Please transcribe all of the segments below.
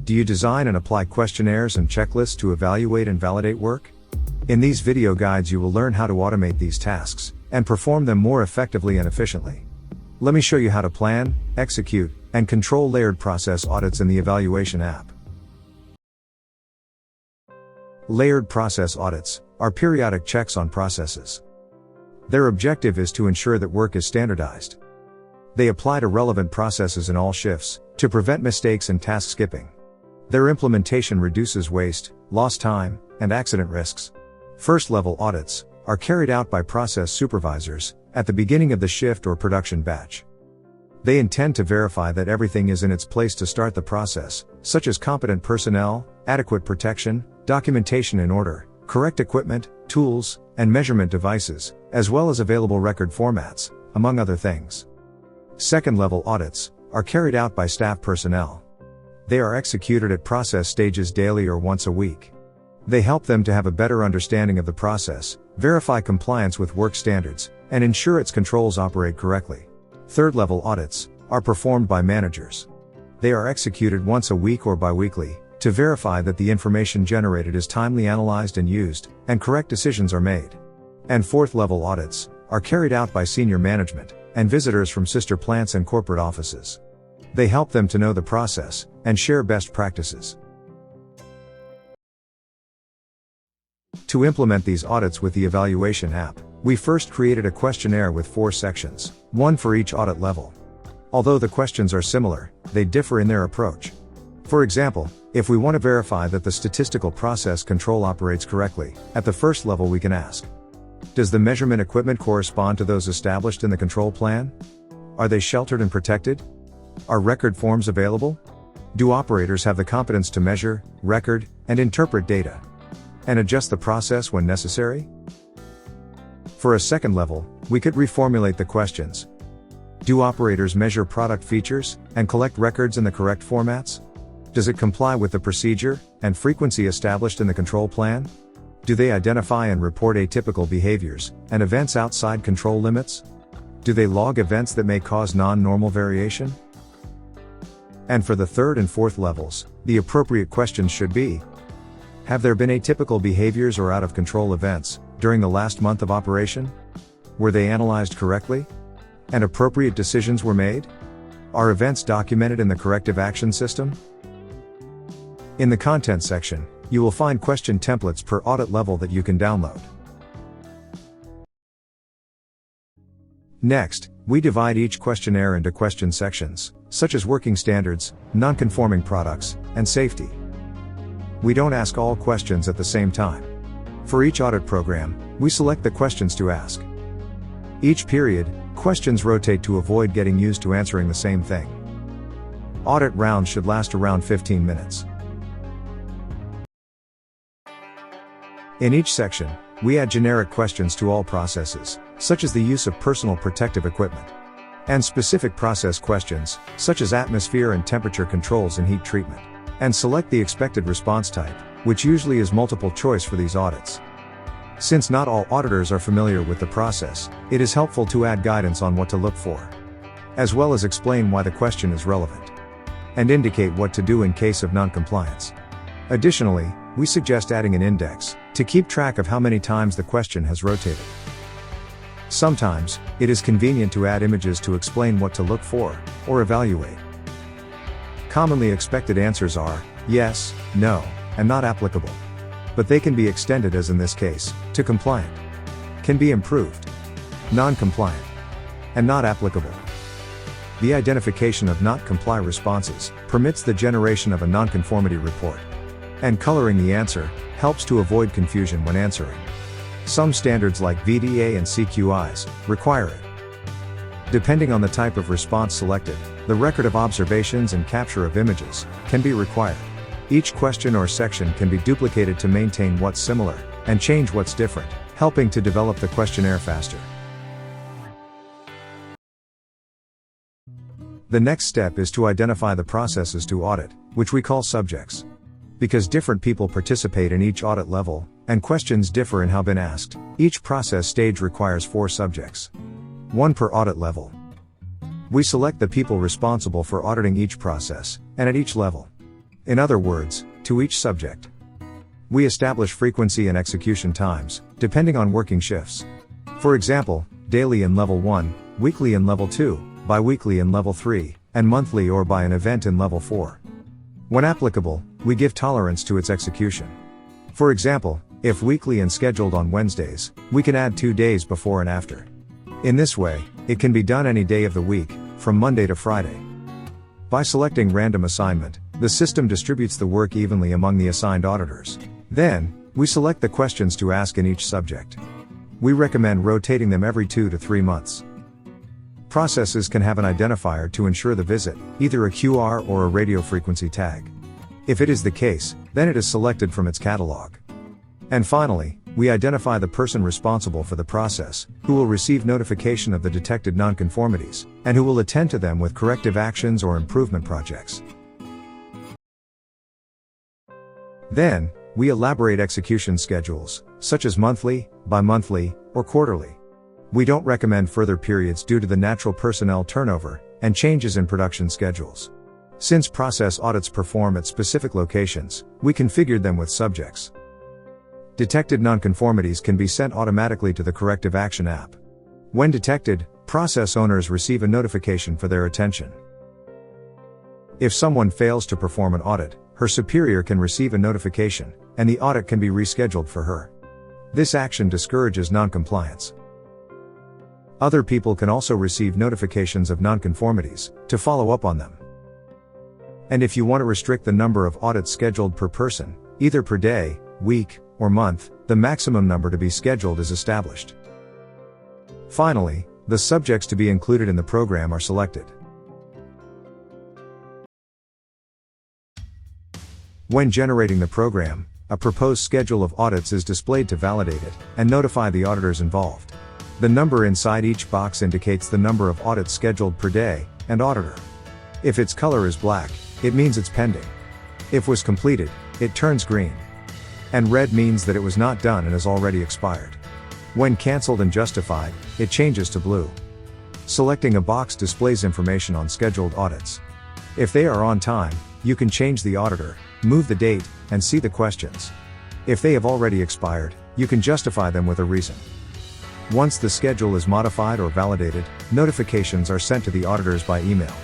Do you design and apply questionnaires and checklists to evaluate and validate work? In these video guides you will learn how to automate these tasks, and perform them more effectively and efficiently. Let me show you how to plan, execute, and control layered process audits in the evaluation app. Layered process audits are periodic checks on processes. Their objective is to ensure that work is standardized. They apply to relevant processes in all shifts, to prevent mistakes and task skipping. Their implementation reduces waste, lost time, and accident risks. First-level audits are carried out by process supervisors at the beginning of the shift or production batch. They intend to verify that everything is in its place to start the process, such as competent personnel, adequate protection, documentation in order, correct equipment, tools, and measurement devices, as well as available record formats, among other things. Second-level audits are carried out by staff personnel. They are executed at process stages daily or once a week. They help them to have a better understanding of the process, verify compliance with work standards, and ensure its controls operate correctly. Third-level audits are performed by managers. They are executed once a week or bi-weekly, to verify that the information generated is timely analyzed and used, and correct decisions are made. And fourth-level audits are carried out by senior management and visitors from sister plants and corporate offices. They help them to know the process and share best practices. To implement these audits with the evaluation app, we first created a questionnaire with 4 sections, one for each audit level. Although the questions are similar, they differ in their approach. For example, if we want to verify that the statistical process control operates correctly, at the first level we can ask, does the measurement equipment correspond to those established in the control plan? Are they sheltered and protected? Are record forms available? Do operators have the competence to measure, record, and interpret data? And adjust the process when necessary? For a second level, we could reformulate the questions. Do operators measure product features, and collect records in the correct formats? Does it comply with the procedure and frequency established in the control plan? Do they identify and report atypical behaviors and events outside control limits? Do they log events that may cause non-normal variation? And for the third and fourth levels, the appropriate questions should be: have there been atypical behaviors or out-of-control events during the last month of operation? Were they analyzed correctly? And appropriate decisions were made? Are events documented in the corrective action system? In the content section, you will find question templates per audit level that you can download. Next, we divide each questionnaire into question sections, such as working standards, non-conforming products, and safety. We don't ask all questions at the same time. For each audit program, we select the questions to ask. Each period, questions rotate to avoid getting used to answering the same thing. Audit rounds should last around 15 minutes. In each section, we add generic questions to all processes, such as the use of personal protective equipment, and specific process questions, such as atmosphere and temperature controls and heat treatment, and select the expected response type, which usually is multiple choice for these audits. Since not all auditors are familiar with the process, it is helpful to add guidance on what to look for, as well as explain why the question is relevant, and indicate what to do in case of non-compliance. Additionally, we suggest adding an index to keep track of how many times the question has rotated. Sometimes, it is convenient to add images to explain what to look for or evaluate. Commonly expected answers are yes, no, and not applicable. But they can be extended, as in this case, to compliant, can be improved, non-compliant, and not applicable. The identification of not comply responses permits the generation of a nonconformity report. And coloring the answer helps to avoid confusion when answering. Some standards like VDA and CQIs require it. Depending on the type of response selected, the record of observations and capture of images can be required. Each question or section can be duplicated to maintain what's similar and change what's different, helping to develop the questionnaire faster. The next step is to identify the processes to audit, which we call subjects. Because different people participate in each audit level, and questions differ in how been asked, each process stage requires 4 subjects. 1 per audit level. We select the people responsible for auditing each process, and at each level. In other words, to each subject. We establish frequency and execution times, depending on working shifts. For example, daily in Level 1, weekly in Level 2, bi-weekly in Level 3, and monthly or by an event in Level 4. When applicable, we give tolerance to its execution. For example, if weekly and scheduled on Wednesdays, we can add 2 days before and after. In this way, it can be done any day of the week, from Monday to Friday. By selecting random assignment, the system distributes the work evenly among the assigned auditors. Then, we select the questions to ask in each subject. We recommend rotating them every 2 to 3 months. Processes can have an identifier to ensure the visit, either a QR or a radio frequency tag. If it is the case, then it is selected from its catalog. And finally, we identify the person responsible for the process, who will receive notification of the detected nonconformities, and who will attend to them with corrective actions or improvement projects. Then, we elaborate execution schedules, such as monthly, bi-monthly, or quarterly. We don't recommend further periods due to the natural personnel turnover and changes in production schedules. Since process audits perform at specific locations, we configured them with subjects. Detected nonconformities can be sent automatically to the Corrective Action app. When detected, process owners receive a notification for their attention. If someone fails to perform an audit, her superior can receive a notification, and the audit can be rescheduled for her. This action discourages noncompliance. Other people can also receive notifications of nonconformities, to follow up on them. And if you want to restrict the number of audits scheduled per person, either per day, week, or month, the maximum number to be scheduled is established. Finally, the subjects to be included in the program are selected. When generating the program, a proposed schedule of audits is displayed to validate it, and notify the auditors involved. The number inside each box indicates the number of audits scheduled per day, and auditor. If its color is black, it means it's pending. If was completed, it turns green. And red means that it was not done and has already expired. When cancelled and justified, it changes to blue. Selecting a box displays information on scheduled audits. If they are on time, you can change the auditor, move the date, and see the questions. If they have already expired, you can justify them with a reason. Once the schedule is modified or validated, notifications are sent to the auditors by email.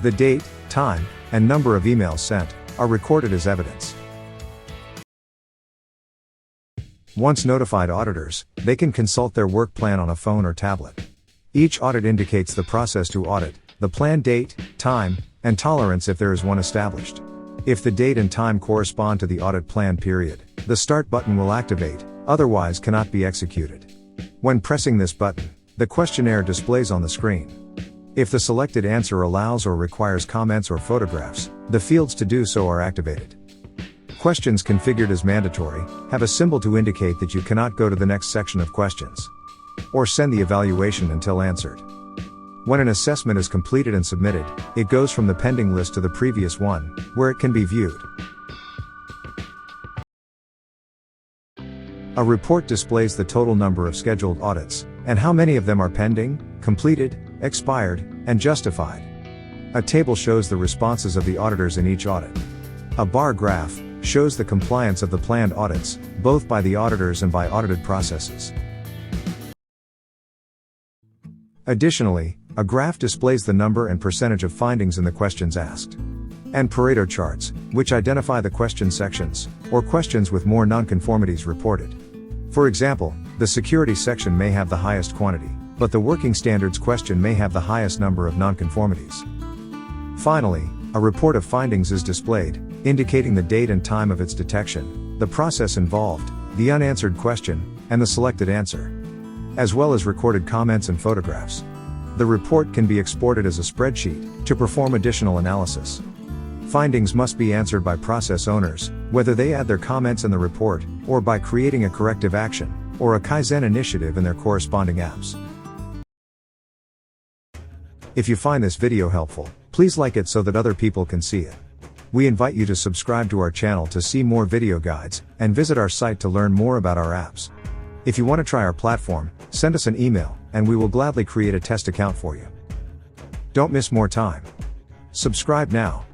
The date, time, and number of emails sent are recorded as evidence. Once notified auditors, they can consult their work plan on a phone or tablet. Each audit indicates the process to audit, the planned date, time, and tolerance if there is one established. If the date and time correspond to the audit plan period, the Start button will activate, otherwise cannot be executed. When pressing this button, the questionnaire displays on the screen. If the selected answer allows or requires comments or photographs, the fields to do so are activated. Questions configured as mandatory have a symbol to indicate that you cannot go to the next section of questions, or send the evaluation until answered. When an assessment is completed and submitted, it goes from the pending list to the previous one, where it can be viewed. A report displays the total number of scheduled audits, and how many of them are pending, completed, expired, and justified. A table shows the responses of the auditors in each audit. A bar graph shows the compliance of the planned audits, both by the auditors and by audited processes. Additionally, a graph displays the number and percentage of findings in the questions asked. And Pareto charts, which identify the question sections, or questions with more nonconformities reported. For example, the security section may have the highest quantity, but the working standards question may have the highest number of nonconformities. Finally, a report of findings is displayed, indicating the date and time of its detection, the process involved, the unanswered question, and the selected answer, as well as recorded comments and photographs. The report can be exported as a spreadsheet to perform additional analysis. Findings must be answered by process owners, whether they add their comments in the report, or by creating a corrective action, or a Kaizen initiative in their corresponding apps. If you find this video helpful, please like it so that other people can see it. We invite you to subscribe to our channel to see more video guides, and visit our site to learn more about our apps. If you want to try our platform, send us an email, and we will gladly create a test account for you. Don't miss more time. Subscribe now.